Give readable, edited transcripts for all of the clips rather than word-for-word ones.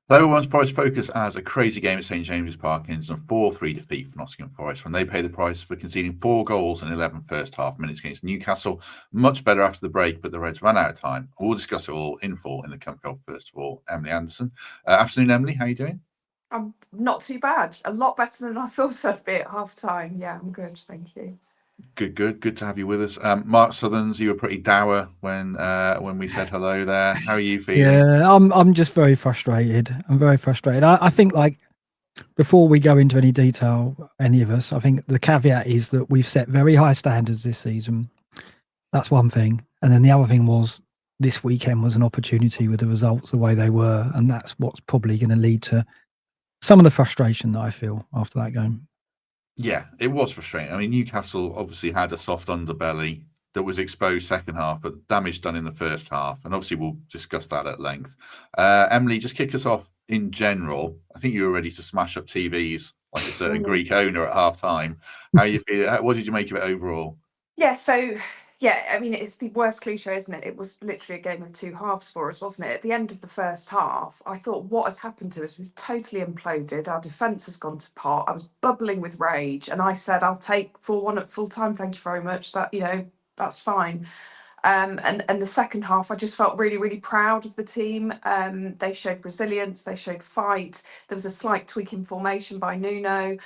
So everyone's price focus as a crazy game at St James's Park ends in a 4-3 defeat for Nottingham Forest when they pay the price for conceding 4 goals in 11 first half minutes against Newcastle. Much better after the break, but the Reds ran out of time. We'll discuss it all in full in the company of, first of all, Emily Anderson. Afternoon, Emily. How are you doing? I'm not too bad. A lot better than I thought I'd be at half time. Yeah, I'm good. Thank you. Good to have you with us. Mark Sutherns, you were pretty dour when we said hello there. How are you feeling? Yeah, I'm just very frustrated. I'm very frustrated. I think, like, before we go into any detail, any of us, I think the caveat is that we've set very high standards this season. That's one thing. And then the other thing was this weekend was an opportunity with the results the way they were. And that's what's probably going to lead to some of the frustration that I feel after that game. Yeah, it was frustrating. I mean, Newcastle obviously had a soft underbelly that was exposed second half, but damage done in the first half. And obviously, we'll discuss that at length. Emily, just kick us off in general. I think you were ready to smash up TVs like a certain Greek owner at half time. How you feel? What did you make of it overall? Yeah, so I mean, it's the worst cliche, isn't it? It was literally a game of two halves for us, wasn't it? At the end of the first half, I thought, what has happened to us? We've totally imploded. Our defence has gone to pot. I was bubbling with rage, and I said, "I'll take 4-1 at full time. Thank you very much. That's fine." And the second half, I just felt really, really proud of the team. They showed resilience. They showed fight. There was a slight tweak in formation by Nuno.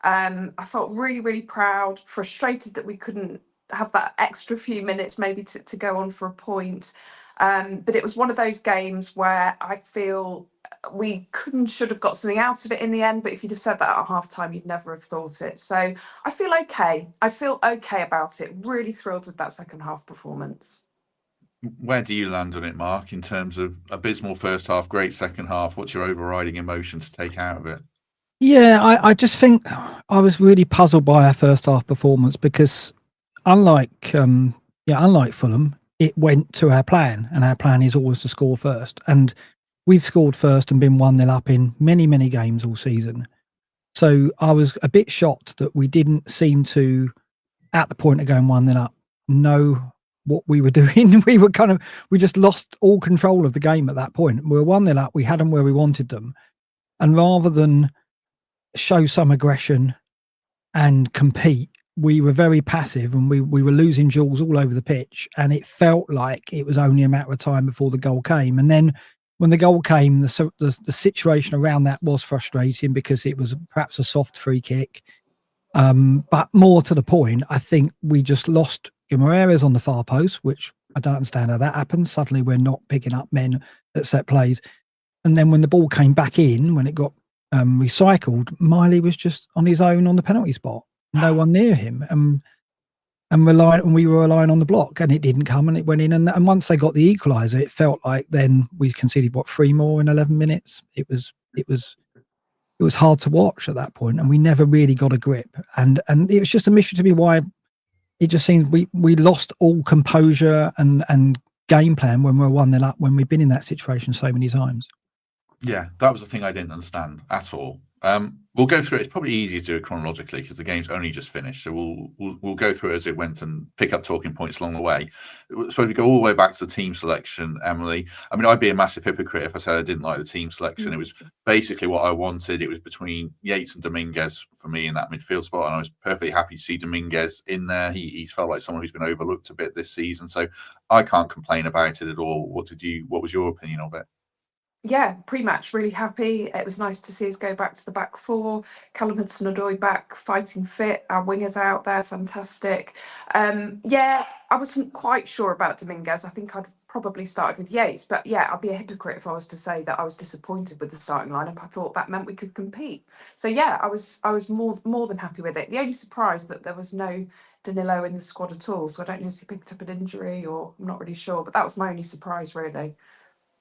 I felt really, really proud, frustrated that we couldn't have that extra few minutes maybe to go on for a point. But it was one of those games where I feel we should have got something out of it in the end. But if you'd have said that at half time, you'd never have thought it. So I feel okay. I feel okay about it. Really thrilled with that second half performance. Where do you land on it, Mark, in terms of abysmal first half, great second half? What's your overriding emotion to take out of it? Yeah, I just think I was really puzzled by our first half performance because unlike Fulham, it went to our plan, and our plan is always to score first. And we've scored first and been 1-0 up in many, many games all season. So I was a bit shocked that we didn't seem to, at the point of going 1-0 up, know what we were doing. We just lost all control of the game at that point. We were 1-0 up, we had them where we wanted them. And rather than show some aggression and compete, we were very passive, and we were losing duels all over the pitch, and it felt like it was only a matter of time before the goal came. And then when the goal came, the situation around that was frustrating because it was perhaps a soft free kick. But more to the point, I think we just lost Guimaraes on the far post, which I don't understand how that happened. Suddenly we're not picking up men at set plays. And then when the ball came back in, when it got recycled, Miley was just on his own on the penalty spot. No one near him, and we were relying on the block, and it didn't come, and it went in. And once they got the equaliser, it felt like then we conceded 3 more in 11 minutes. It was hard to watch at that point, and we never really got a grip. And it was just a mystery to me why it just seems we lost all composure and game plan when we're 1-0 up, when we've been in that situation so many times. Yeah, that was the thing I didn't understand at all. We'll go through it. It's probably easier to do it chronologically because the game's only just finished. So we'll go through it as it went and pick up talking points along the way. So if we go all the way back to the team selection, Emily, I mean, I'd be a massive hypocrite if I said I didn't like the team selection. It was basically what I wanted. It was between Yates and Dominguez for me in that midfield spot, and I was perfectly happy to see Dominguez in there. He felt like someone who's been overlooked a bit this season, so I can't complain about it at all. What was your opinion of it? Yeah, pre-match, really happy. It was nice to see us go back to the back four. Callum Hudson-Odoi back, fighting fit. Our wingers out there, fantastic. I wasn't quite sure about Dominguez. I think I'd probably started with Yates, but yeah, I'd be a hypocrite if I was to say that I was disappointed with the starting lineup. I thought that meant we could compete. So yeah, I was more than happy with it. The only surprise that there was no Danilo in the squad at all. So I don't know if he picked up an injury, or I'm not really sure. But that was my only surprise, really.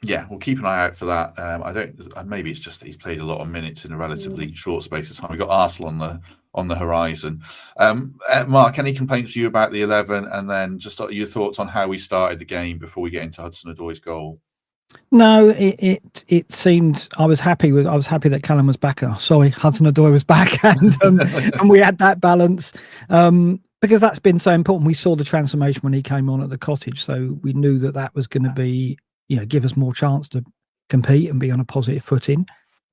Yeah, we'll keep an eye out for that. Maybe it's just that he's played a lot of minutes in a relatively short space of time. We've got Arsenal on the horizon. Mark, any complaints to you about the 11, and then just your thoughts on how we started the game before we get into Hudson-Odoi's goal? No, it seemed I was happy that Callum was back. Hudson-Odoi was back, and we had that balance. Because that's been so important. We saw the transformation when he came on at the Cottage, so we knew that was going to be, give us more chance to compete and be on a positive footing.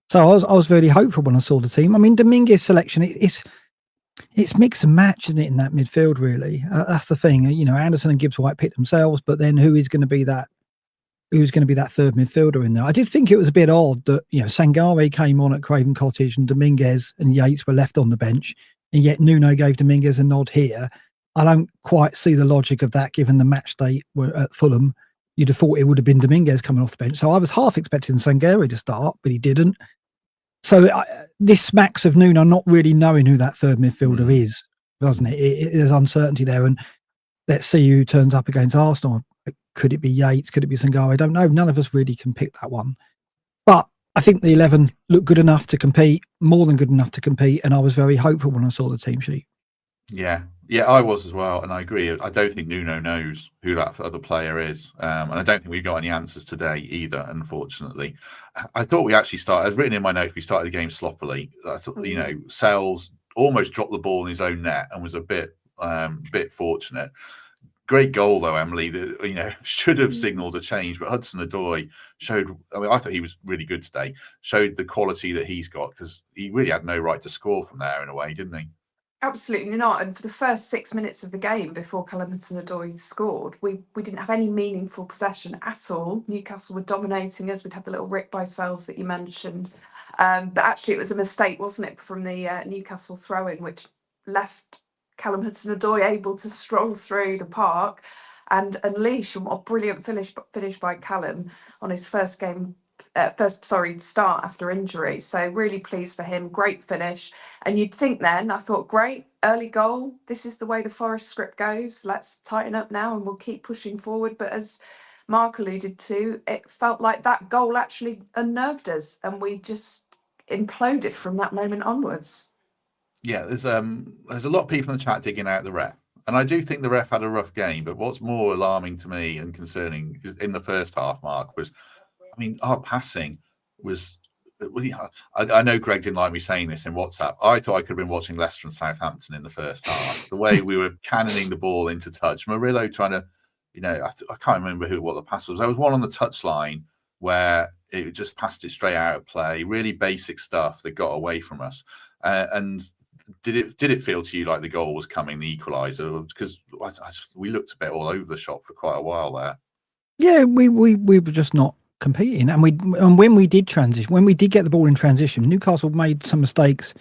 So I was really hopeful when I saw the team. I mean, Dominguez selection, it's mix and match, isn't it, in that midfield, really? That's the thing. You know, Anderson and Gibbs-White picked themselves, but then who is going to be that third midfielder in there? I did think it was a bit odd that, you know, Sangare came on at Craven Cottage and Dominguez and Yates were left on the bench, and yet Nuno gave Dominguez a nod here. I don't quite see the logic of that, given the match they were at Fulham. You'd have thought it would have been Dominguez coming off the bench. So I was half expecting Sangare to start, but he didn't. So this smacks of Nuno not really knowing who that third midfielder is, doesn't it? There's uncertainty there. And let's see who turns up against Arsenal. Could it be Yates? Could it be Sangare? I don't know. None of us really can pick that one. But I think the 11 looked good enough to compete, more than good enough to compete. And I was very hopeful when I saw the team sheet. Yeah, I was as well, and I agree. I don't think Nuno knows who that other player is, and I don't think we've got any answers today either. Unfortunately, I thought we actually started. As written in my notes, we started the game sloppily. I thought, you know, Sells almost dropped the ball in his own net and was a bit fortunate. Great goal though, Emily. That, you know, should have signalled a change, but Hudson-Odoi showed. I mean, I thought he was really good today. Showed the quality that he's got, because he really had no right to score from there in a way, didn't he? Absolutely not. And for the first 6 minutes of the game before Callum Hudson-Odoi scored, we didn't have any meaningful possession at all. Newcastle were dominating us. We'd had the little rip by Sells that you mentioned. But actually it was a mistake, wasn't it, from the Newcastle throw-in, which left Callum Hudson-Odoi able to stroll through the park and unleash. And what a brilliant finish by Callum on his start after injury. So really pleased for him. Great finish. And you'd think then, I thought, great, early goal. This is the way the Forest script goes. Let's tighten up now and we'll keep pushing forward. But as Mark alluded to, it felt like that goal actually unnerved us and we just imploded from that moment onwards. Yeah, there's a lot of people in the chat digging out the ref. And I do think the ref had a rough game. But what's more alarming to me and concerning is in the first half, Mark, was, I mean, our passing was. I know Greg didn't like me saying this in WhatsApp. I thought I could have been watching Leicester and Southampton in the first half. The way we were cannoning the ball into touch, Murillo trying to, you know, I can't remember what the pass was. There was one on the touchline where it just passed it straight out of play. Really basic stuff that got away from us. And did it feel to you like the goal was coming, the equaliser? Because we looked a bit all over the shop for quite a while there. Yeah, we were just not competing, and when we did transition, when we did get the ball in transition, Newcastle made some mistakes,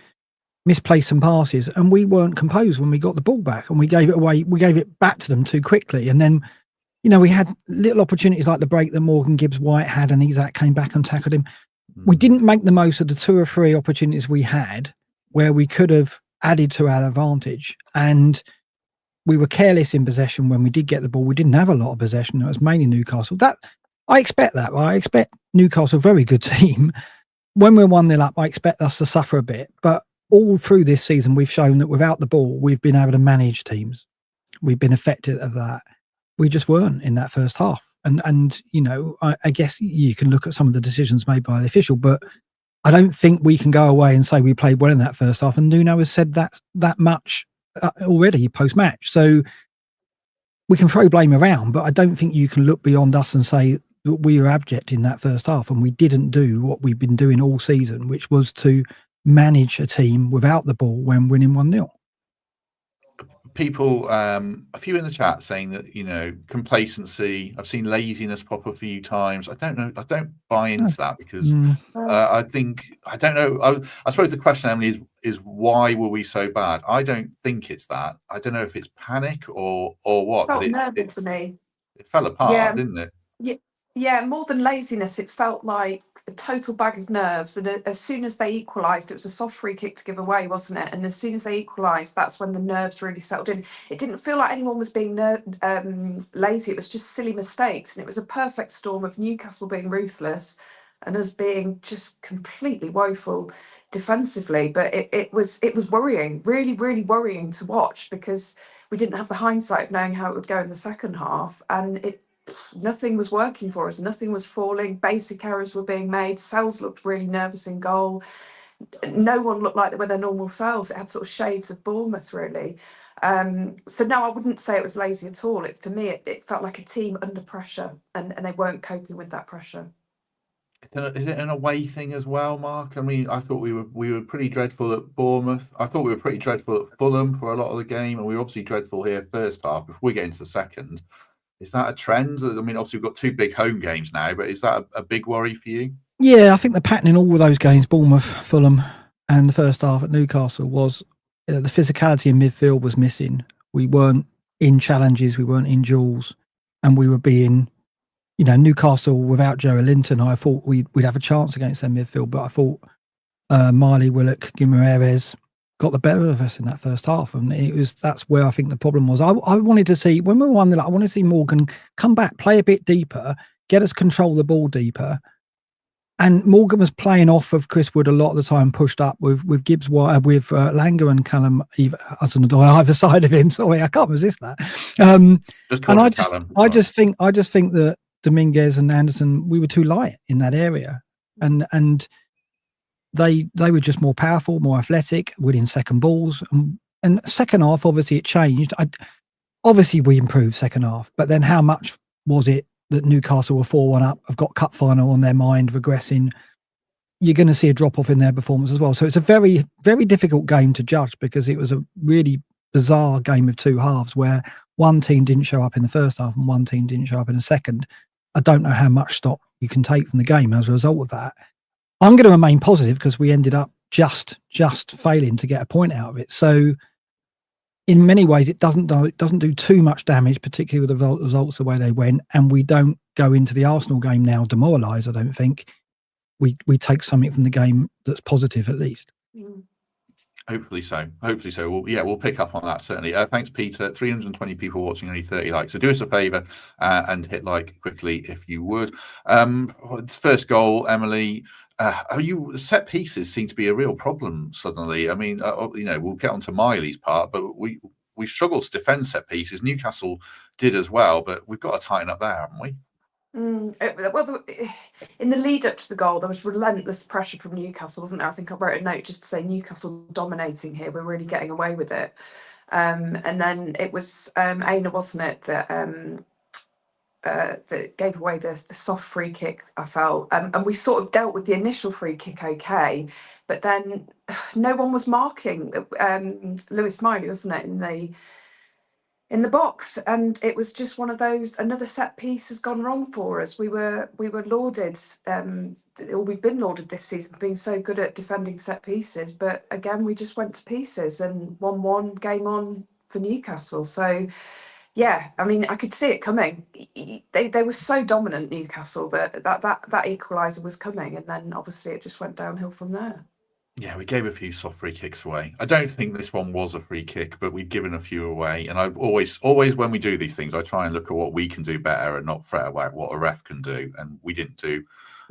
misplaced some passes, and we weren't composed when we got the ball back, and we gave it away. We gave it back to them too quickly, and then, you know, we had little opportunities like the break that Morgan Gibbs-White had, and Isak came back and tackled him. We didn't make the most of the 2 or 3 opportunities we had where we could have added to our advantage, and we were careless in possession when we did get the ball. We didn't have a lot of possession. It was mainly Newcastle. I expect that. I expect Newcastle, a very good team. When we're 1-0 up, I expect us to suffer a bit. But all through this season, we've shown that without the ball, we've been able to manage teams. We've been effective at that. We just weren't in that first half. And you know, I guess you can look at some of the decisions made by the official, but I don't think we can go away and say we played well in that first half. And Nuno has said that much already post-match. So we can throw blame around, but I don't think you can look beyond us and say that we were abject in that first half and we didn't do what we've been doing all season, which was to manage a team without the ball when winning 1-0. People, a few in the chat saying that, you know, complacency. I've seen laziness pop up a few times. I don't know. I don't buy into that because I think, I don't know. I suppose the question, Emily, is why were we so bad? I don't think it's that. I don't know if it's panic or what. Felt nervous to me. It fell apart, didn't it? Yeah, more than laziness, it felt like a total bag of nerves. And as soon as they equalised, it was a soft free kick to give away, wasn't it? And as soon as they equalised, that's when the nerves really settled in. It didn't feel like anyone was being lazy. It was just silly mistakes. And it was a perfect storm of Newcastle being ruthless and us being just completely woeful defensively. But it was worrying, really, really worrying to watch, because we didn't have the hindsight of knowing how it would go in the second half. And nothing was working for us. Nothing was falling. Basic errors were being made. Sells looked really nervous in goal. No one looked like they were their normal selves. It had sort of shades of Bournemouth, really. So no, I wouldn't say it was lazy at all. For me, it felt like a team under pressure, and they weren't coping with that pressure. Is it an away thing as well, Mark? I mean, I thought we were pretty dreadful at Bournemouth. I thought we were pretty dreadful at Fulham for a lot of the game, and we were obviously dreadful here first half. Before we get into the second, is that a trend? I mean, obviously we've got 2 big home games now, but is that a big worry for you? Yeah, I think the pattern in all of those games, Bournemouth, Fulham, and the first half at Newcastle, was the physicality in midfield was missing. We weren't in challenges, we weren't in duels, and we were being, Newcastle without Joe Linton, I thought we'd have a chance against their midfield, but I thought Miley, Willock, Guimaraes got the better of us in that first half, and that's where I think the problem was. I wanted to see, when we were 1-0, I wanted to see Morgan come back, play a bit deeper, get us control the ball deeper. And Morgan was playing off of Chris Wood a lot of the time, pushed up with Gibbs, with Langer and Callum Hudson-Odoi either side of him. Sorry, I can't resist that. I just think that Dominguez and Anderson, we were too light in that area, and they were just more powerful, more athletic, winning second balls. And second half, obviously, it changed. Obviously, we improved second half, but then how much was it that Newcastle were 4-1 up, have got cup final on their mind, regressing? You're going to see a drop-off in their performance as well. So it's a very, very difficult game to judge, because it was a really bizarre game of 2 halves where one team didn't show up in the first half and one team didn't show up in the second. I don't know how much stock you can take from the game as a result of that. I'm going to remain positive because we ended up just failing to get a point out of it. So in many ways, it doesn't do too much damage, particularly with the results the way they went. And we don't go into the Arsenal game now demoralised. I don't think we take something from the game that's positive, at least. Hopefully so. We'll pick up on that, certainly. Thanks, Peter. 320 people watching, only 30 likes. So do us a favour and hit like quickly if you would. First goal, Emily. Set pieces seem to be a real problem suddenly. I mean, we'll get onto Miley's part, but we struggled to defend set pieces. Newcastle did as well, but we've got to tighten up there, haven't we? Well, in the lead up to the goal, there was relentless pressure from Newcastle, wasn't there? I think I wrote a note just to say Newcastle dominating here. We're really getting away with it. And then it was Aina, wasn't it, that gave away the soft free kick, I felt. And we sort of dealt with the initial free kick okay, but then no one was marking Lewis Miley, wasn't it, in the box, and it was just one of those. Another set piece has gone wrong for us. We were lauded, or we've been lauded this season for being so good at defending set pieces, but again we just went to pieces, and 1-1 game on for Newcastle. So yeah, I mean, I could see it coming. They were so dominant, Newcastle, that equaliser was coming, and then obviously it just went downhill from there. Yeah, we gave a few soft free kicks away. I don't think this one was a free kick, but we've given a few away. And I always when we do these things, I try and look at what we can do better and not fret about what a ref can do. And we didn't do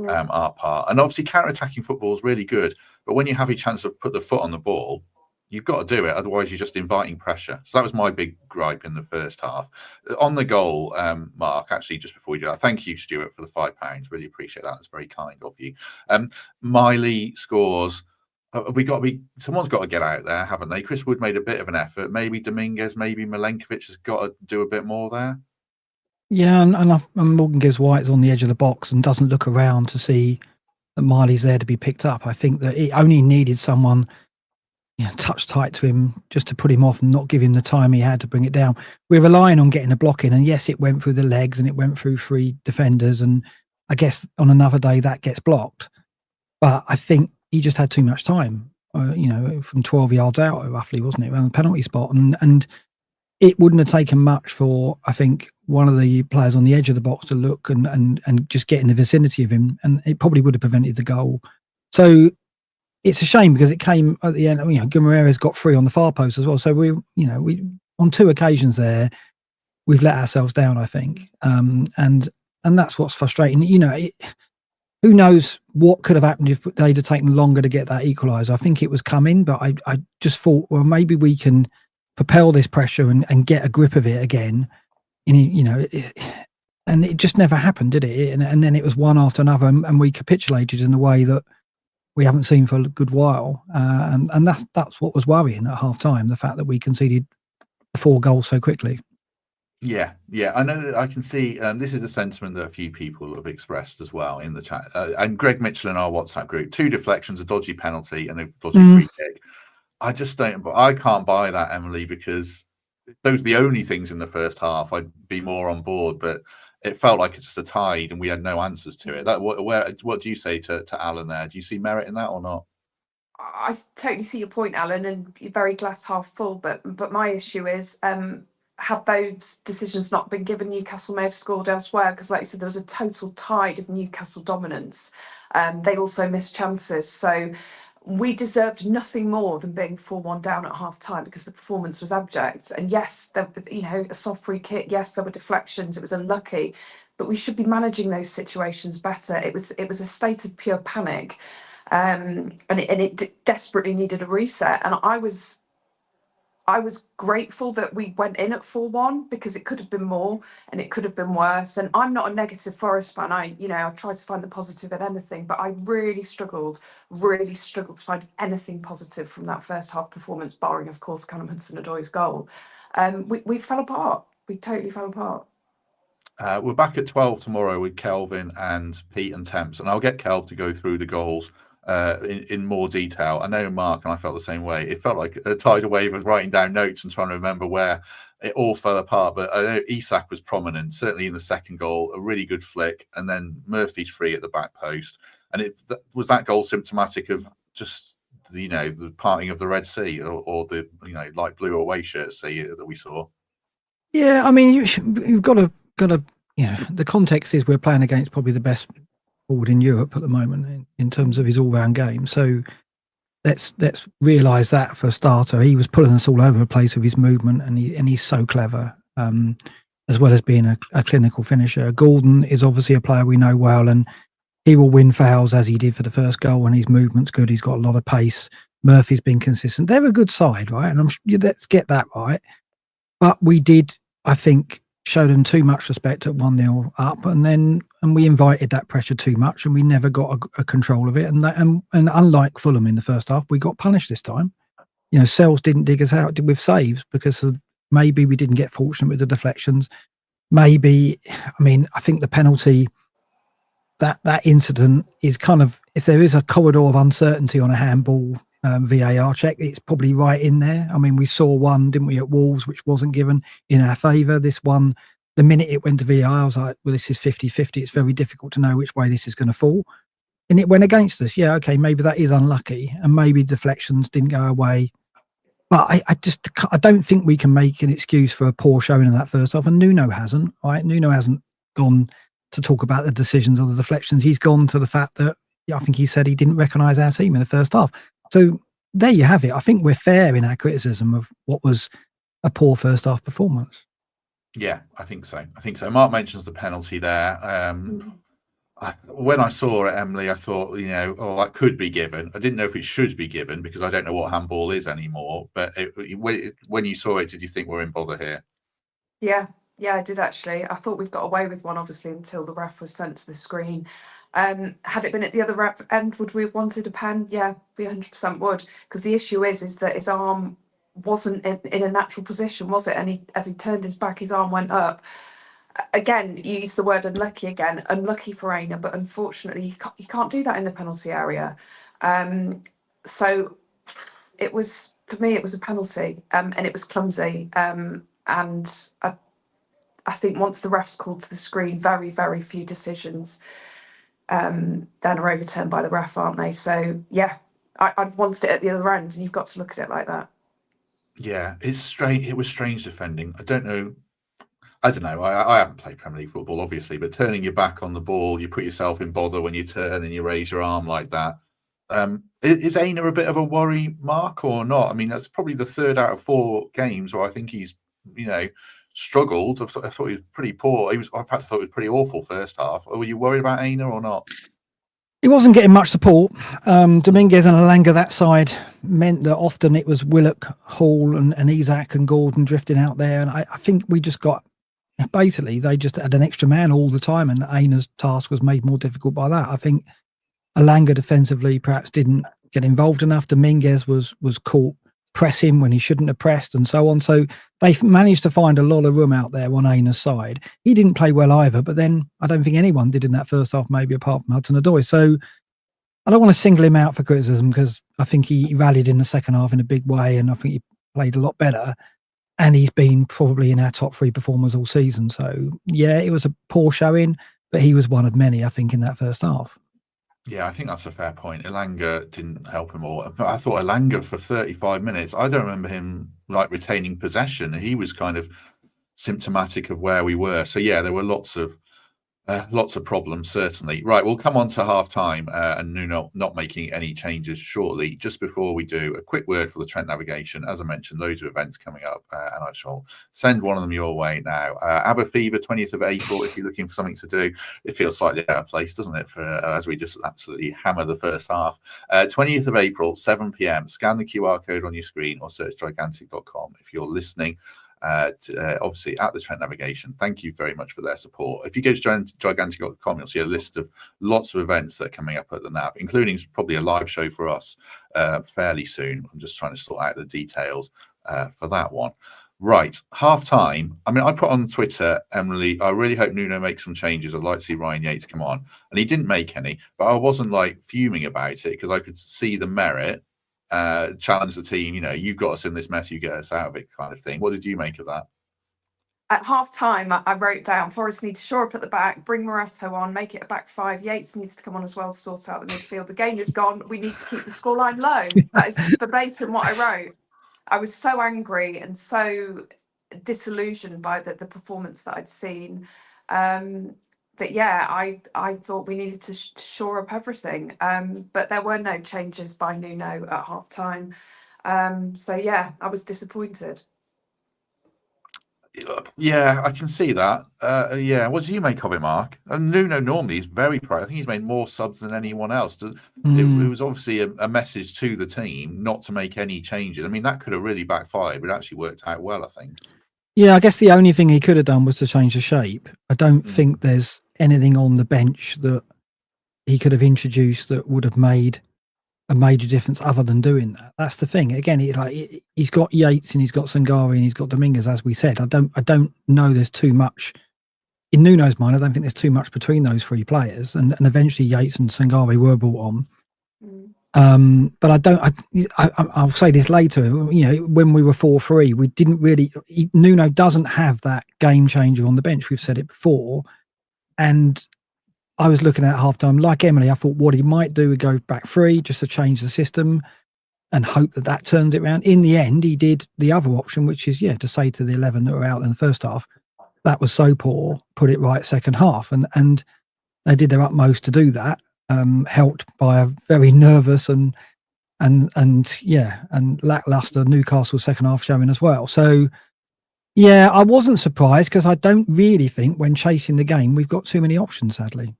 our part. And obviously, counter-attacking football is really good. But when you have a chance to put the foot on the ball, you've got to do it. Otherwise, you're just inviting pressure. So that was my big gripe in the first half. On the goal, Mark, actually, just before we do that, thank you, Stuart, for the £5. Really appreciate that. That's very kind of you. Miley scores. Someone's got to get out there, haven't they? Chris Wood made a bit of an effort. Maybe Dominguez, maybe Milenkovic has got to do a bit more there. Yeah, and Morgan Gibbs White's on the edge of the box and doesn't look around to see that Miley's there to be picked up. I think that it only needed someone touch tight to him just to put him off and not give him the time he had to bring it down. We're relying on getting a block in, and yes, it went through the legs and it went through 3 defenders, and I guess on another day that gets blocked. But I think he just had too much time, from 12 yards out, roughly, wasn't it, around the penalty spot. And it wouldn't have taken much for, I think, one of the players on the edge of the box to look and just get in the vicinity of him, and it probably would have prevented the goal. So it's a shame because it came at the end. Guimaraes got free on the far post as well. So we on 2 occasions there, we've let ourselves down, I think, and that's what's frustrating. Who knows what could have happened if they'd have taken longer to get that equaliser. I think it was coming, but I just thought, well, maybe we can propel this pressure and get a grip of it again. And it just never happened, did it? And then it was one after another, and we capitulated in a way that we haven't seen for a good while. And that's what was worrying at half time, the fact that we conceded 4 goals so quickly. Yeah, yeah, I know. That I can see. This is a sentiment that a few people have expressed as well in the chat. And Greg Mitchell in our WhatsApp group: 2 deflections, a dodgy penalty, and a dodgy free kick. I just don't. I can't buy that, Emily, because those are the only things in the first half. I'd be more on board, but it felt like it's just a tide, and we had no answers to it. What do you say to Alan there? Do you see merit in that or not? I totally see your point, Alan, and you're very glass half full. But my issue is, have those decisions not been given, Newcastle may have scored elsewhere, because, like you said, there was a total tide of Newcastle dominance. They also missed chances, so we deserved nothing more than being 4-1 down at half time, because the performance was abject. And yes, there, a soft free kick. Yes, there were deflections. It was unlucky, but we should be managing those situations better. It was a state of pure panic. And it desperately needed a reset. And I was grateful that we went in at 4-1, because it could have been more and it could have been worse. And I'm not a negative Forest fan. I try to find the positive in anything, but I really struggled to find anything positive from that first half performance, barring, of course, Callum Hudson-Odoi's goal. We fell apart. We totally fell apart. We're back at 12 tomorrow with Kelvin and Pete and Temps, and I'll get Kelv to go through the goals in more detail. I know Mark and I felt the same way. It felt like a tidal wave of writing down notes and trying to remember where it all fell apart. But I know Isak was prominent, certainly in the second goal, a really good flick, and then Murphy's free at the back post. And was that goal symptomatic of just the parting of the Red Sea, or the light blue away shirt sea that we saw? Yeah, I mean, you've got to the context is we're playing against probably the best forward in Europe at the moment in terms of his all-round game. So let's realise that for a starter. He was pulling us all over the place with his movement, and he's so clever, as well as being a clinical finisher. Gordon is obviously a player we know well, and he will win fouls as he did for the first goal, and his movement's good. He's got a lot of pace. Murphy's been consistent. They're a good side, right? And let's get that right. But we did, I think, show them too much respect at 1-0 up, and we invited that pressure too much, and we never got a control of it. And unlike Fulham in the first half, we got punished this time. Sells didn't dig us out with saves because maybe we didn't get fortunate with the deflections. Maybe, I think the penalty, that incident is kind of, if there is a corridor of uncertainty on a handball VAR check, it's probably right in there. We saw one, didn't we, at Wolves, which wasn't given in our favour. This one, the minute it went to VAR, I was like, well, this is 50-50. It's very difficult to know which way this is going to fall. And it went against us. Yeah, okay, maybe that is unlucky, and maybe deflections didn't go away. But I don't think we can make an excuse for a poor showing in that first half. And Nuno hasn't, right? Nuno hasn't gone to talk about the decisions or the deflections. He's gone to the fact that, I think he said he didn't recognise our team in the first half. So there you have it. I think we're fair in our criticism of what was a poor first half performance. Yeah, I think so. Mark mentions the penalty there. When I saw it, Emily, I thought, that could be given. I didn't know if it should be given, because I don't know what handball is anymore. But when you saw it, did you think we're in bother here? Yeah, I did actually. I thought we'd got away with one, obviously, until the ref was sent to the screen. Had it been at the other end, would we have wanted a pen? Yeah, we 100% would, because the issue is that his arm wasn't in a natural position, was it? And as he turned his back, his arm went up. Again, you use the word unlucky again. Unlucky for Aina, but unfortunately, you can't do that in the penalty area. So it was, for me, it was a penalty, and it was clumsy. And I think once the ref's called to the screen, very, very few decisions then are overturned by the ref, aren't they? So yeah, I've wanted it at the other end, and you've got to look at it like that. Yeah, it's strange. It was strange defending. I don't know. I haven't played Premier League football, obviously, but turning your back on the ball, you put yourself in bother when you turn and you raise your arm like that. Is Aina a bit of a worry, Mark, or not? That's probably the 3rd out of 4 games where I think he's, struggled. I thought he was pretty poor. In fact, I thought it was pretty awful first half. Were you worried about Aina or not? He wasn't getting much support. Dominguez and Alanga that side meant that often it was Willock, Hall and Isak and Gordon drifting out there. And I think we just got, basically, they just had an extra man all the time, and Aina's task was made more difficult by that. I think Alanga defensively perhaps didn't get involved enough. Dominguez was caught press him when he shouldn't have pressed and so on. So they've managed to find a lot of room out there on Aina's side. He didn't play well either, but then I don't think anyone did in that first half, maybe apart from Hudson-Odoi. So I don't want to single him out for criticism because I think he rallied in the second half in a big way and I think he played a lot better. And he's been probably in our top 3 performers all season. So, yeah, it was a poor showing, but he was one of many, I think, in that first half. Yeah, I think that's a fair point. Elanga didn't help him all. But I thought Elanga for 35 minutes, I don't remember him like retaining possession. He was kind of symptomatic of where we were. So, yeah, there were lots of problems, certainly. Right, we'll come on to half-time and Nuno not making any changes shortly. Just before we do, a quick word for the Trent navigation. As I mentioned, loads of events coming up, and I shall send one of them your way now. Aber Fever, 20th of April, if you're looking for something to do. It feels slightly out of place, doesn't it, for as we just absolutely hammer the first half. 20th of April, 7 p.m. Scan the QR code on your screen or search gigantic.com if you're listening. Obviously at the Trent Navigation. Thank you very much for their support. If you go to gigantic.com, you'll see a list of lots of events that are coming up at the Nav, including probably a live show for us fairly soon. I'm just trying to sort out the details for that one. Right, half time. I mean, I put on Twitter, Emily, I really hope Nuno makes some changes. I'd like to see Ryan Yates come on. And he didn't make any, but I wasn't like fuming about it because I could see the merit. Challenge the team, you got us in this mess, you get us out of it, kind of thing. What did you make of that? At half time, I wrote down Forest need to shore up at the back, bring Moretto on, make it a back 5. Yates needs to come on as well to sort out the midfield. The game is gone. We need to keep the scoreline low. That is verbatim what I wrote. I was so angry and so disillusioned by the performance that I'd seen. But yeah, I thought we needed to shore up everything. But there were no changes by Nuno at half time. So yeah, I was disappointed. Yeah, I can see that. Yeah, what do you make of it, Mark? And Nuno normally is very proud. I think he's made more subs than anyone else. It was obviously a message to the team not to make any changes. I mean, that could have really backfired, but it actually worked out well, I think. Yeah, I guess the only thing he could have done was to change the shape. I don't think there's anything on the bench that he could have introduced that would have made a major difference other than doing that. That's the thing. Again, it's like he's got Yates and he's got Sangari and he's got Dominguez, as we said. I don't know there's too much in Nuno's mind. I don't think there's too much between those 3 players. And eventually Yates and Sangari were brought on. But I'll say this later, when we were 4-3, we didn't really, Nuno doesn't have that game changer on the bench. We've said it before. And I was looking at halftime, like Emily, I thought what he might do would go back 3 just to change the system and hope that turned it around. In the end, he did the other option, which is, to say to the 11 that were out in the first half, that was so poor, put it right second half. And they did their utmost to do that. Helped by a very nervous and lackluster Newcastle second half showing as well. So, yeah, I wasn't surprised because I don't really think when chasing the game we've got too many options, sadly.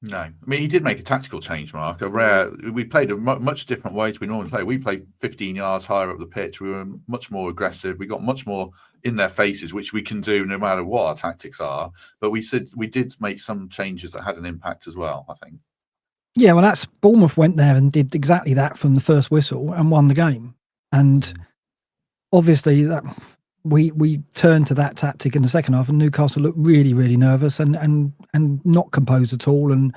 No, I mean, he did make a tactical change, Mark. We played a much different way to we normally play. We played 15 yards higher up the pitch. We were much more aggressive. We got much more in their faces, which we can do no matter what our tactics are. But we did make some changes that had an impact as well, I think. Yeah, well, that's Bournemouth went there and did exactly that from the first whistle and won the game. And obviously that we turned to that tactic in the second half, and Newcastle looked really, really nervous and not composed at all. And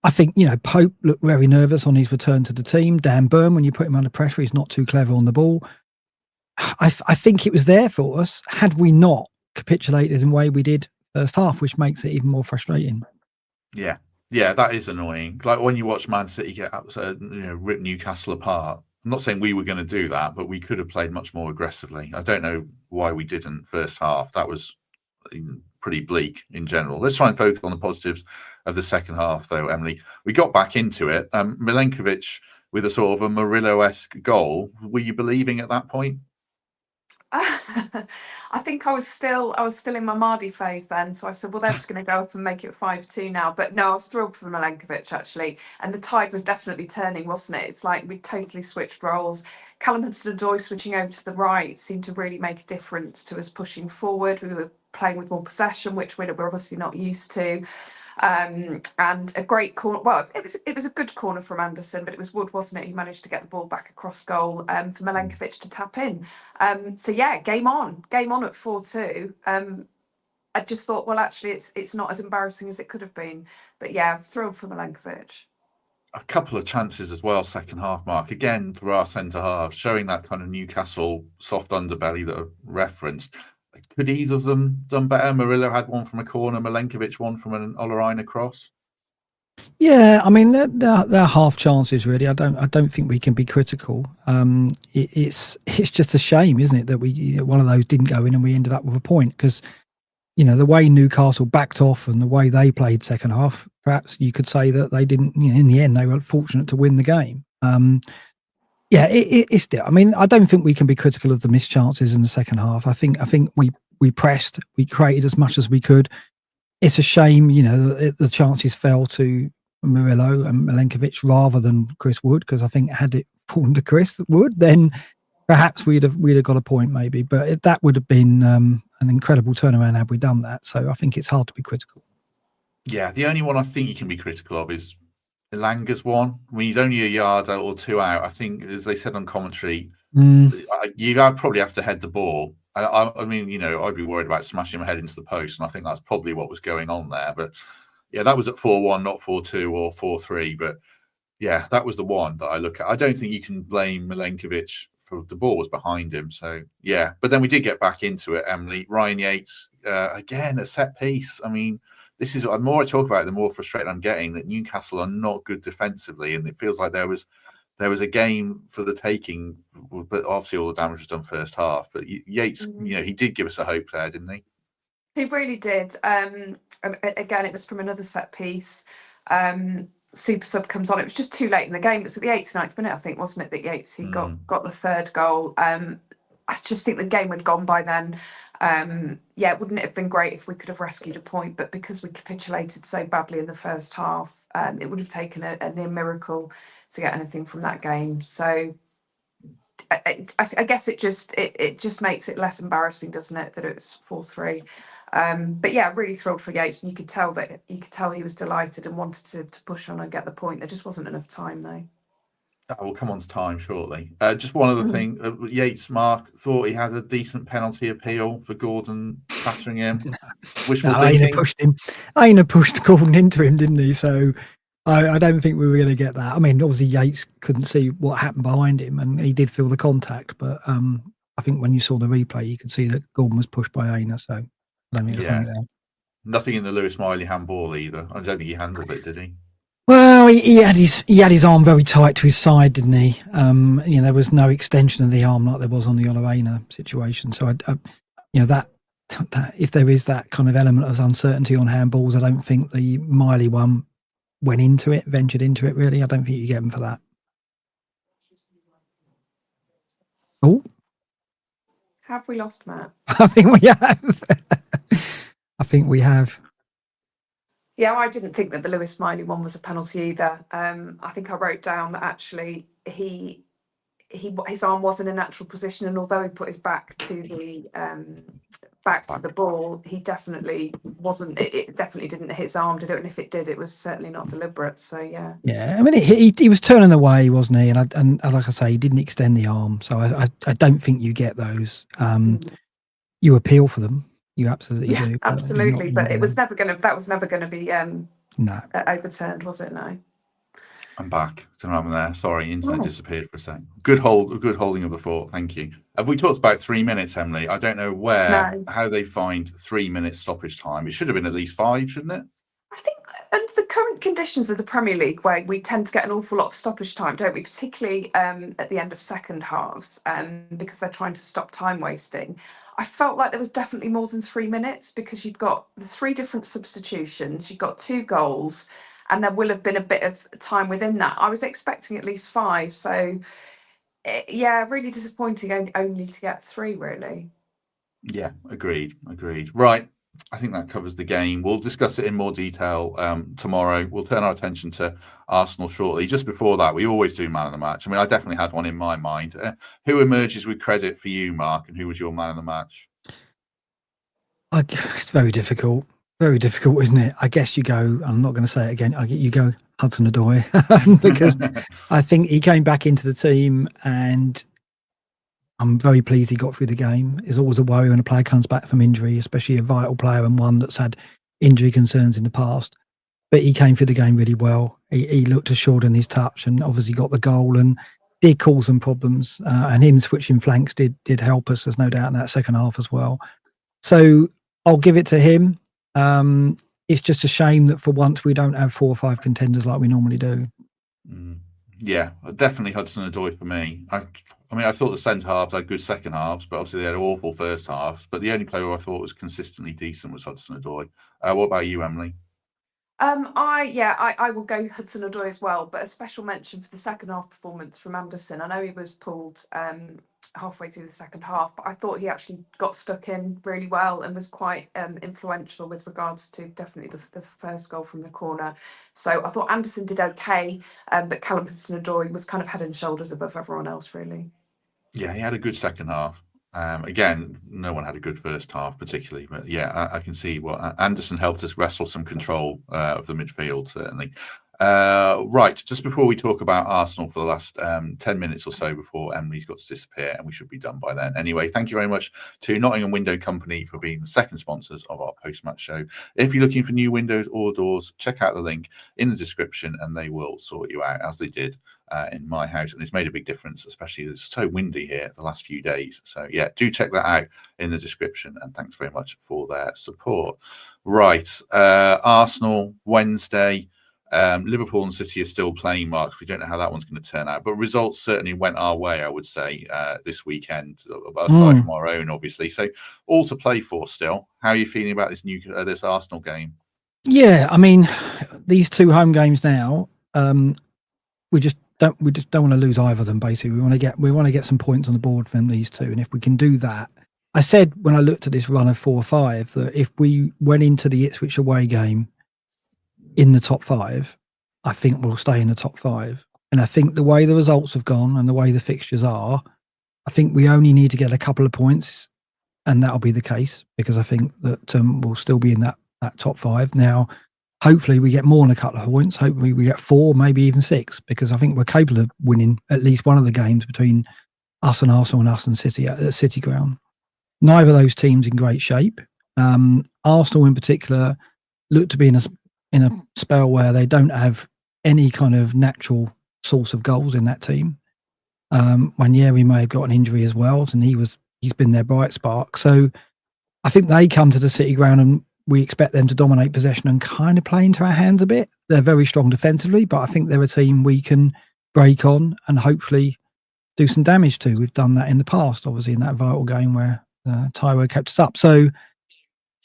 I think, Pope looked very nervous on his return to the team. Dan Burn, when you put him under pressure, he's not too clever on the ball. I think it was there for us had we not capitulated in the way we did first half, which makes it even more frustrating. Yeah, that is annoying. Like when you watch Man City get rip Newcastle apart. I'm not saying we were going to do that, but we could have played much more aggressively. I don't know why we didn't first half. That was pretty bleak in general. Let's try and focus on the positives of the second half, though, Emily. We got back into it. Milenkovic with a sort of a Murillo-esque goal. Were you believing at that point? I think I was still in my Mardy phase then, so I said, well, they're just going to go up and make it 5-2 now. But no, I was thrilled for Milenkovic actually, and the tide was definitely turning, wasn't it? It's like we totally switched roles. Callum Hudson-Odoi switching over to the right seemed to really make a difference to us pushing forward. We were playing with more possession, which we're obviously not used to. And a great corner. Well, it was a good corner from Anderson, but it was Wood, wasn't it? He managed to get the ball back across goal for Milenkovic to tap in. So yeah, game on at 4-2. I just thought, well, actually, it's not as embarrassing as it could have been. But yeah, thrilled for Milenkovic. A couple of chances as well, second half, Mark. Again, for our centre halves, showing that kind of Newcastle soft underbelly that I've referenced. Could either of them done better? Murillo had one from a corner, Milenkovic one from an Olorina cross. Yeah, I mean they're half chances really. I don't think we can be critical. It's just a shame, isn't it, that one of those didn't go in and we ended up with a point, because the way Newcastle backed off and the way they played second half, perhaps you could say that they didn't. In the end, they were fortunate to win the game. It's still. I mean, I don't think we can be critical of the missed chances in the second half. I think we pressed, we created as much as we could. It's a shame, the chances fell to Murillo and Milenkovic rather than Chris Wood, because I think had it fallen to Chris Wood, then perhaps we'd have got a point maybe. But that would have been an incredible turnaround had we done that. So I think it's hard to be critical. Yeah, the only one I think you can be critical of is Elanga's one. I mean, he's only a yard or two out. I think, as they said on commentary, you probably have to head the ball. I mean, I'd be worried about smashing my head into the post, and I think that's probably what was going on there. But yeah, that was at 4-1, not 4-2 or 4-3. But yeah, that was the one that I look at. I don't think you can blame Milenkovic for the ball was behind him. So yeah, but then we did get back into it, Emily. Ryan Yates, again, a set piece. I mean, this is the more I talk about it, the more frustrated I'm getting that Newcastle are not good defensively, and it feels like there was a game for the taking, but obviously all the damage was done first half. But Yates, he did give us a hope there, didn't he? He really did. Again, it was from another set piece. Super sub comes on. It was just too late in the game. It was at the 89th minute, I think, wasn't it, that Yates got the third goal. I just think the game had gone by then. It wouldn't have been great if we could have rescued a point, but because we capitulated so badly in the first half, it would have taken a near miracle to get anything from that game. So I guess it just makes it less embarrassing, doesn't it, that it's 4-3. But yeah, really thrilled for Yates, and you could tell he was delighted and wanted to push on and get the point. There just wasn't enough time though. We'll come on to time shortly. Just one other thing. Yates, Mark, thought he had a decent penalty appeal for Gordon battering him. Wishful thinking. Aina pushed Gordon into him, didn't he? So I don't think we were going to get that. I mean, obviously Yates couldn't see what happened behind him, and he did feel the contact. But I think when you saw the replay, you could see that Gordon was pushed by Aina. So I don't think there's anything there. Nothing in the Lewis Miley handball either. I don't think he handled it, did he? Well, he had his arm very tight to his side, didn't he? There was no extension of the arm like there was on the Olorina situation. So that if there is that kind of element of uncertainty on handballs, I don't think the Miley one ventured into it really. I don't think you get him for that. Oh, have we lost Matt? I think we have. Yeah, I didn't think that the Lewis Miley one was a penalty either. I think I wrote down that actually his arm was in a natural position, and although he put his back to the ball, he definitely wasn't. It definitely didn't hit his arm, did it? And if it did, it was certainly not deliberate. So yeah. Yeah, I mean, he was turning away, wasn't he? And like I say, he didn't extend the arm, so I don't think you get those. You appeal for them. You absolutely do. Absolutely, but it was never going to. That was never going to be overturned, was it? No. I'm back. Don't know what happened there. Sorry, internet disappeared for a second. Good holding of the fort. Thank you. Have we talked about 3 minutes, Emily? I don't know how they find 3 minutes stoppage time. It should have been at least 5, shouldn't it? I think under the current conditions of the Premier League, where we tend to get an awful lot of stoppage time, don't we? Particularly at the end of second halves, because they're trying to stop time wasting. I felt like there was definitely more than 3 minutes, because you'd got the 3 different substitutions, you've got 2 goals, and there will have been a bit of time within that. I was expecting at least 5, so really disappointing only to get 3, really. Yeah, agreed. Right, I think that covers the game. We'll discuss it in more detail tomorrow. We'll turn our attention to Arsenal shortly. Just before that, we always do man of the match. I mean, I definitely had one in my mind. Who emerges with credit for you, Mark, and who was your man of the match? It's very difficult. Very difficult, isn't it? I guess you go, I'm not going to say it again, you go Hudson-Odoi because I think he came back into the team and I'm very pleased he got through the game. There's always a worry when a player comes back from injury, especially a vital player and one that's had injury concerns in the past. But he came through the game really well. He looked assured in his touch and obviously got the goal and did cause some problems. And him switching flanks did help us, there's no doubt, in that second half as well. So I'll give it to him. It's just a shame that for once we don't have 4 or 5 contenders like we normally do. Yeah, definitely Hudson-Odoi for me. I mean, I thought the centre halves had good second halves, but obviously they had awful first halves. But the only player I thought was consistently decent was Hudson-Odoi. What about you, Emily? I will go Hudson-Odoi as well, but a special mention for the second half performance from Anderson. I know he was pulled halfway through the second half, but I thought he actually got stuck in really well and was quite influential with regards to definitely the first goal from the corner. So I thought Anderson did okay, but Callum Hudson-Odoi was kind of head and shoulders above everyone else, really. Yeah, he had a good second half. Again, no one had a good first half particularly, but yeah, I can see what Anderson helped us wrestle some control of the midfield, certainly. Right, just before we talk about Arsenal for the last 10 minutes or so before Emily's got to disappear, and we should be done by then. Anyway, thank you very much to Nottingham Window Company for being the second sponsors of our post-match show. If you're looking for new windows or doors, check out the link in the description and they will sort you out, as they did in my house, and it's made a big difference, especially it's so windy here the last few days. So yeah, do check that out in the description, and thanks very much for their support. Right, Arsenal Wednesday. Liverpool and City are still playing, marks. We don't know how that one's going to turn out, but results certainly went our way, I would say, this weekend, aside from our own, obviously. So all to play for still. How are you feeling about this Arsenal game? Yeah, I mean, these 2 home games now, we just don't want to lose either of them. Basically, we want to get some points on the board from these 2, and if we can do that, I said when I looked at this run of 4 or 5 that if we went into the Ipswich away game in the top 5, I think we'll stay in the top 5. And I think the way the results have gone and the way the fixtures are, I think we only need to get a couple of points, and that'll be the case, because I think that we'll still be in that top 5 now. Hopefully we get more than a couple of points. Hopefully we get 4, maybe even 6, because I think we're capable of winning at least one of the games between us and Arsenal and us and City at City Ground. Neither of those teams in great shape. Arsenal in particular look to be in a spell where they don't have any kind of natural source of goals in that team. Ranieri may have got an injury as well, and he's been their bright spark. So I think they come to the City Ground and we expect them to dominate possession and kind of play into our hands a bit. They're very strong defensively, but I think they're a team we can break on and hopefully do some damage to. We've done that in the past, obviously, in that vital game where Taiwo kept us up. So,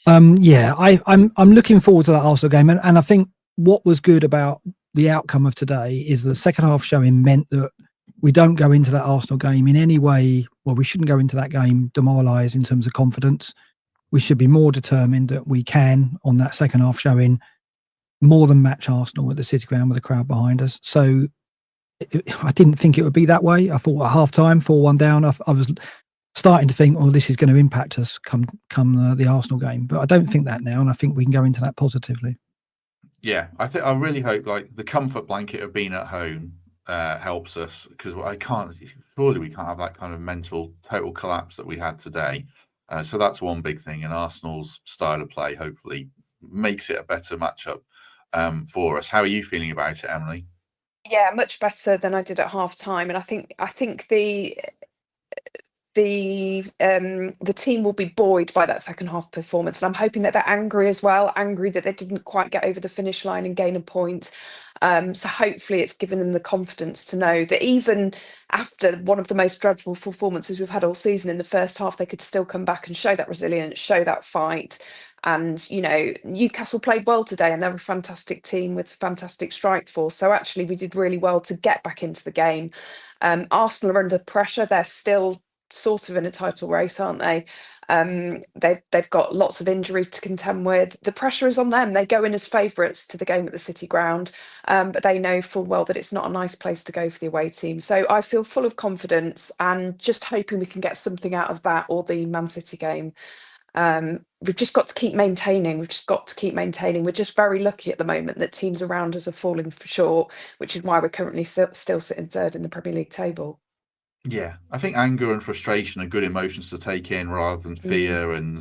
I'm looking forward to that Arsenal game. And I think what was good about the outcome of today is the second half showing meant that we don't go into that Arsenal game in any way. Well, we shouldn't go into that game demoralised in terms of confidence. We should be more determined that we can, on that second half showing, more than match Arsenal at the City Ground with the crowd behind us. So I didn't think it would be that way. I thought at half time, 4-1 down, I was starting to think, this is going to impact us come the Arsenal game. But I don't think that now, and I think we can go into that positively. Yeah, I really hope like the comfort blanket of being at home helps us, because surely we can't have that kind of mental total collapse that we had today. So that's one big thing, and Arsenal's style of play hopefully makes it a better matchup for us. How are you feeling about it, Emily? Yeah, much better than I did at half time, and I think the team will be buoyed by that second half performance, and I'm hoping that they're angry as well, angry that they didn't quite get over the finish line and gain a point. So hopefully it's given them the confidence to know that even after one of the most dreadful performances we've had all season in the first half, they could still come back and show that resilience, show that fight. And, Newcastle played well today, and they're a fantastic team with fantastic strike force. So actually we did really well to get back into the game. Arsenal are under pressure. They're still sort of in a title race, aren't they? They've got lots of injuries to contend with. The pressure is on them. They go in as favourites to the game at the City Ground, but they know full well that it's not a nice place to go for the away team. So I feel full of confidence and just hoping we can get something out of that or the Man City game. We've just got to keep maintaining. We're just very lucky at the moment that teams around us are falling for short, which is why we're currently still sitting third in the Premier League table. Yeah, I think anger and frustration are good emotions to take in rather than fear and,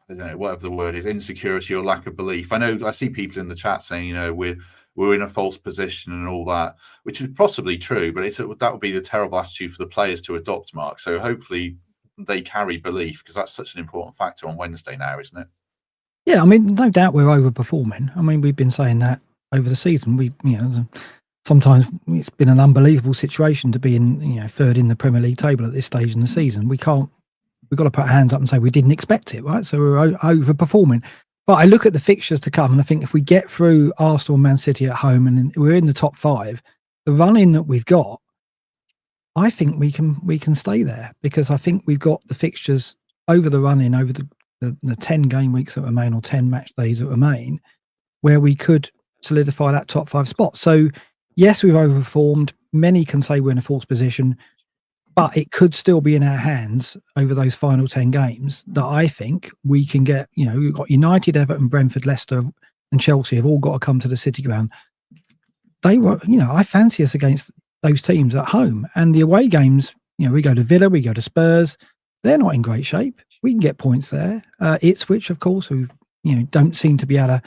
I don't know, whatever the word is, insecurity or lack of belief. I know I see people in the chat saying, you know, we're in a false position and all that, which is possibly true, but that would be the terrible attitude for the players to adopt, Mark. So hopefully they carry belief, because that's such an important factor on Wednesday now, isn't it? Yeah, I mean, no doubt we're overperforming. I mean, we've been saying that over the season. Sometimes it's been an unbelievable situation to be in, third in the Premier League table at this stage in the season. We've got to put our hands up and say we didn't expect it, right? So we're overperforming. But I look at the fixtures to come, and I think if we get through Arsenal and Man City at home and we're in the top 5, the run-in that we've got, I think we can stay there, because I think we've got the fixtures over the run-in, over the 10 game weeks that remain, or 10 match days that remain, where we could solidify that top 5 spot. So yes, we've overperformed. Many can say we're in a false position, but it could still be in our hands over those final 10 games that I think we can get. We've got United, Everton, Brentford, Leicester and Chelsea have all got to come to the City Ground. I fancy us against those teams at home. And the away games, we go to Villa, we go to Spurs. They're not in great shape. We can get points there. Ipswich, of course, who don't seem to be able to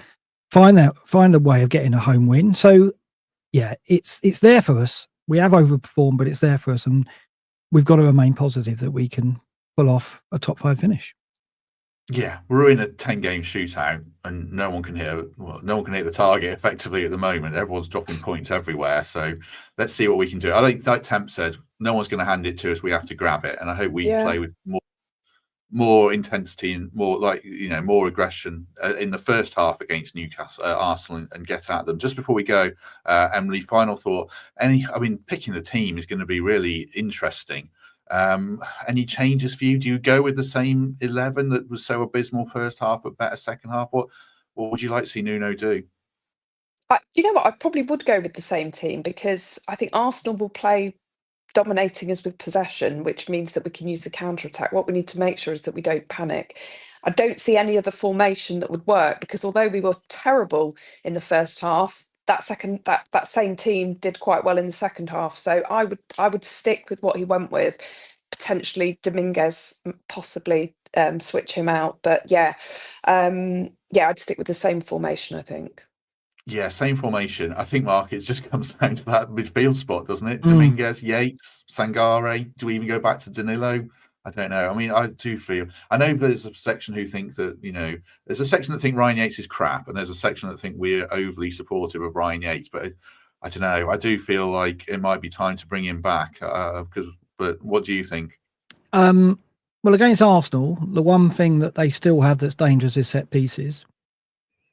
find a way of getting a home win. So yeah, it's there for us. We have overperformed, but it's there for us, and we've got to remain positive that we can pull off a top 5 finish. Yeah, we're in a 10-game shootout, and no one can hit the target effectively at the moment. Everyone's dropping points everywhere. So let's see what we can do. I think, like Temp said, no one's going to hand it to us. We have to grab it, and I hope we play with more intensity and more aggression in the first half against Newcastle, Arsenal, and get at them. Just before we go, Emily, final thought. Picking the team is going to be really interesting. Any changes for you? Do you go with the same 11 that was so abysmal first half but better second half? What would you like to see Nuno do? You know what? I probably would go with the same team, because I think Arsenal will play dominating us with possession, which means that we can use the counter-attack. What we need to make sure is that we don't panic. I don't see any other formation that would work, because although we were terrible in the first half, that same team did quite well in the second half. So I would stick with what he went with. Potentially Dominguez, possibly switch him out, but I'd stick with the same formation, I think. Yeah, same formation. I think, Mark, it just comes down to that midfield spot, doesn't it? Dominguez, Yates, Sangare. Do we even go back to Danilo? I don't know. I do feel. I know there's a section who think that, there's a section that think Ryan Yates is crap, and there's a section that think we're overly supportive of Ryan Yates. But I don't know. I do feel like it might be time to bring him back. But what do you think? Well, against Arsenal, the one thing that they still have that's dangerous is set pieces.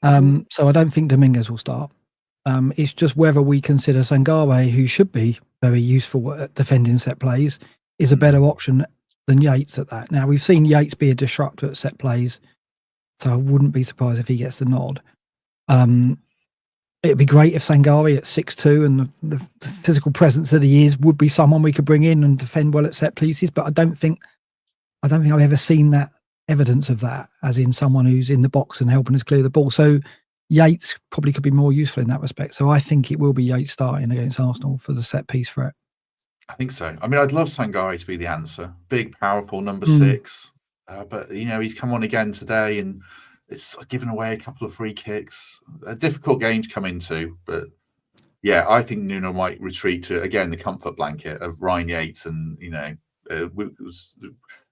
So I don't think Dominguez will start. It's just whether we consider Sangare, who should be very useful at defending set plays, is a better option than Yates at that. Now, we've seen Yates be a disruptor at set plays, so I wouldn't be surprised if he gets the nod. It'd be great if Sangare at 6'2" and the physical presence that he is would be someone we could bring in and defend well at set pieces, but I don't think I've ever seen that evidence of that, as in someone who's in the box and helping us clear the ball. So Yates probably could be more useful in that respect. So I think it will be Yates starting against Arsenal for the set piece threat. I think so. I'd love Sangare to be the answer. Big, powerful number 6. But, he's come on again today, and it's given away a couple of free kicks. A difficult game to come into. But, yeah, I think Nuno might retreat to, again, the comfort blanket of Ryan Yates. And,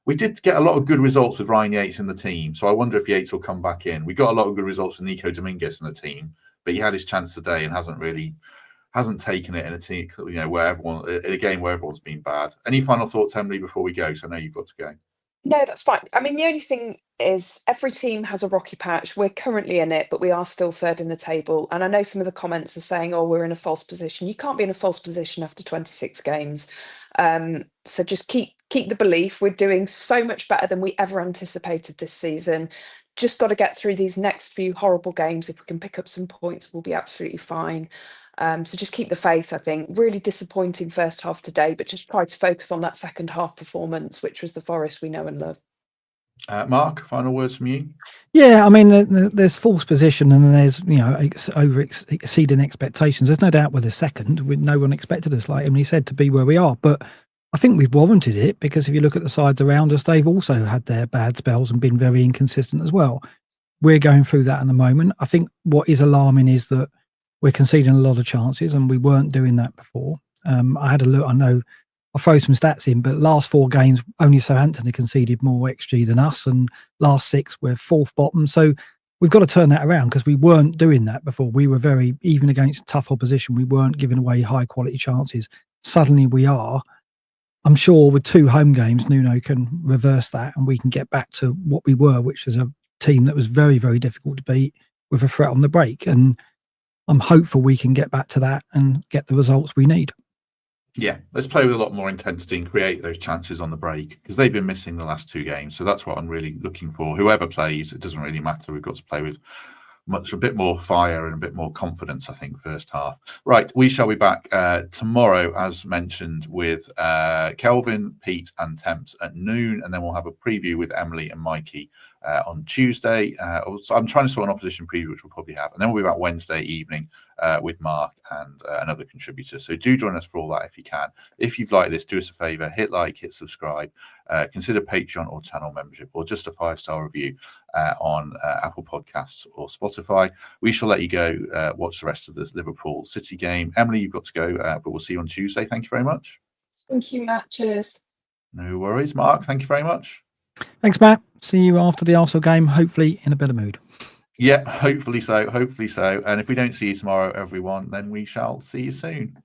we did get a lot of good results with Ryan Yates in the team. So I wonder if Yates will come back in. We got a lot of good results with Nico Dominguez in the team. But he had his chance today and hasn't taken it in a team, in a game where everyone's been bad. Any final thoughts, Emily, before we go? Because I know you've got to go. No, that's fine. The only thing is every team has a rocky patch. We're currently in it, but we are still third in the table. And I know some of the comments are saying, oh, we're in a false position. You can't be in a false position after 26 games. So just keep the belief. We're doing so much better than we ever anticipated this season. Just got to get through these next few horrible games. If we can pick up some points, we'll be absolutely fine. So just keep the faith, I think. Really disappointing first half today, but just try to focus on that second half performance, which was the Forest we know and love. Mark, final words from you? Yeah, I mean, there's false position, and then there's over exceeding expectations. There's no doubt we're the second. No one expected us, like Emily said, to be where we are. But I think we've warranted it, because if you look at the sides around us, they've also had their bad spells and been very inconsistent as well. We're going through that at the moment. I think what is alarming is that we're conceding a lot of chances, and we weren't doing that before. I had a look. I know I'll throw some stats in, but last 4 games, only Southampton have conceded more XG than us, and last 6, we're 4th bottom. So we've got to turn that around, because we weren't doing that before. We were even against tough opposition, we weren't giving away high quality chances. Suddenly we are. I'm sure with 2 home games, Nuno can reverse that, and we can get back to what we were, which was a team that was very, very difficult to beat with a threat on the break. And I'm hopeful we can get back to that and get the results we need. Yeah, let's play with a lot more intensity and create those chances on the break, because they've been missing the last 2 games. So that's what I'm really looking for. Whoever plays, it doesn't really matter. We've got to play with a bit more fire and a bit more confidence, I think, first half. Right, we shall be back tomorrow, as mentioned, with Kelvin, Pete and Temps at noon, and then we'll have a preview with Emily and Mikey on Tuesday. I'm trying to sort an opposition preview, which we'll probably have, and then we'll be back Wednesday evening with Mark and another contributor. So do join us for all that if you can. If you've liked this, do us a favour, hit like, hit subscribe, consider Patreon or channel membership, or just a 5-star review on Apple Podcasts or Spotify. We shall let you go watch the rest of this Liverpool City game. Emily, you've got to go, but we'll see you on Tuesday. Thank you very much. Thank you, Matt. Cheers. No worries. Mark, thank you very much. Thanks, Matt. See you after the Arsenal game, hopefully in a better mood. Yeah, hopefully so. Hopefully so. And if we don't see you tomorrow, everyone, then we shall see you soon.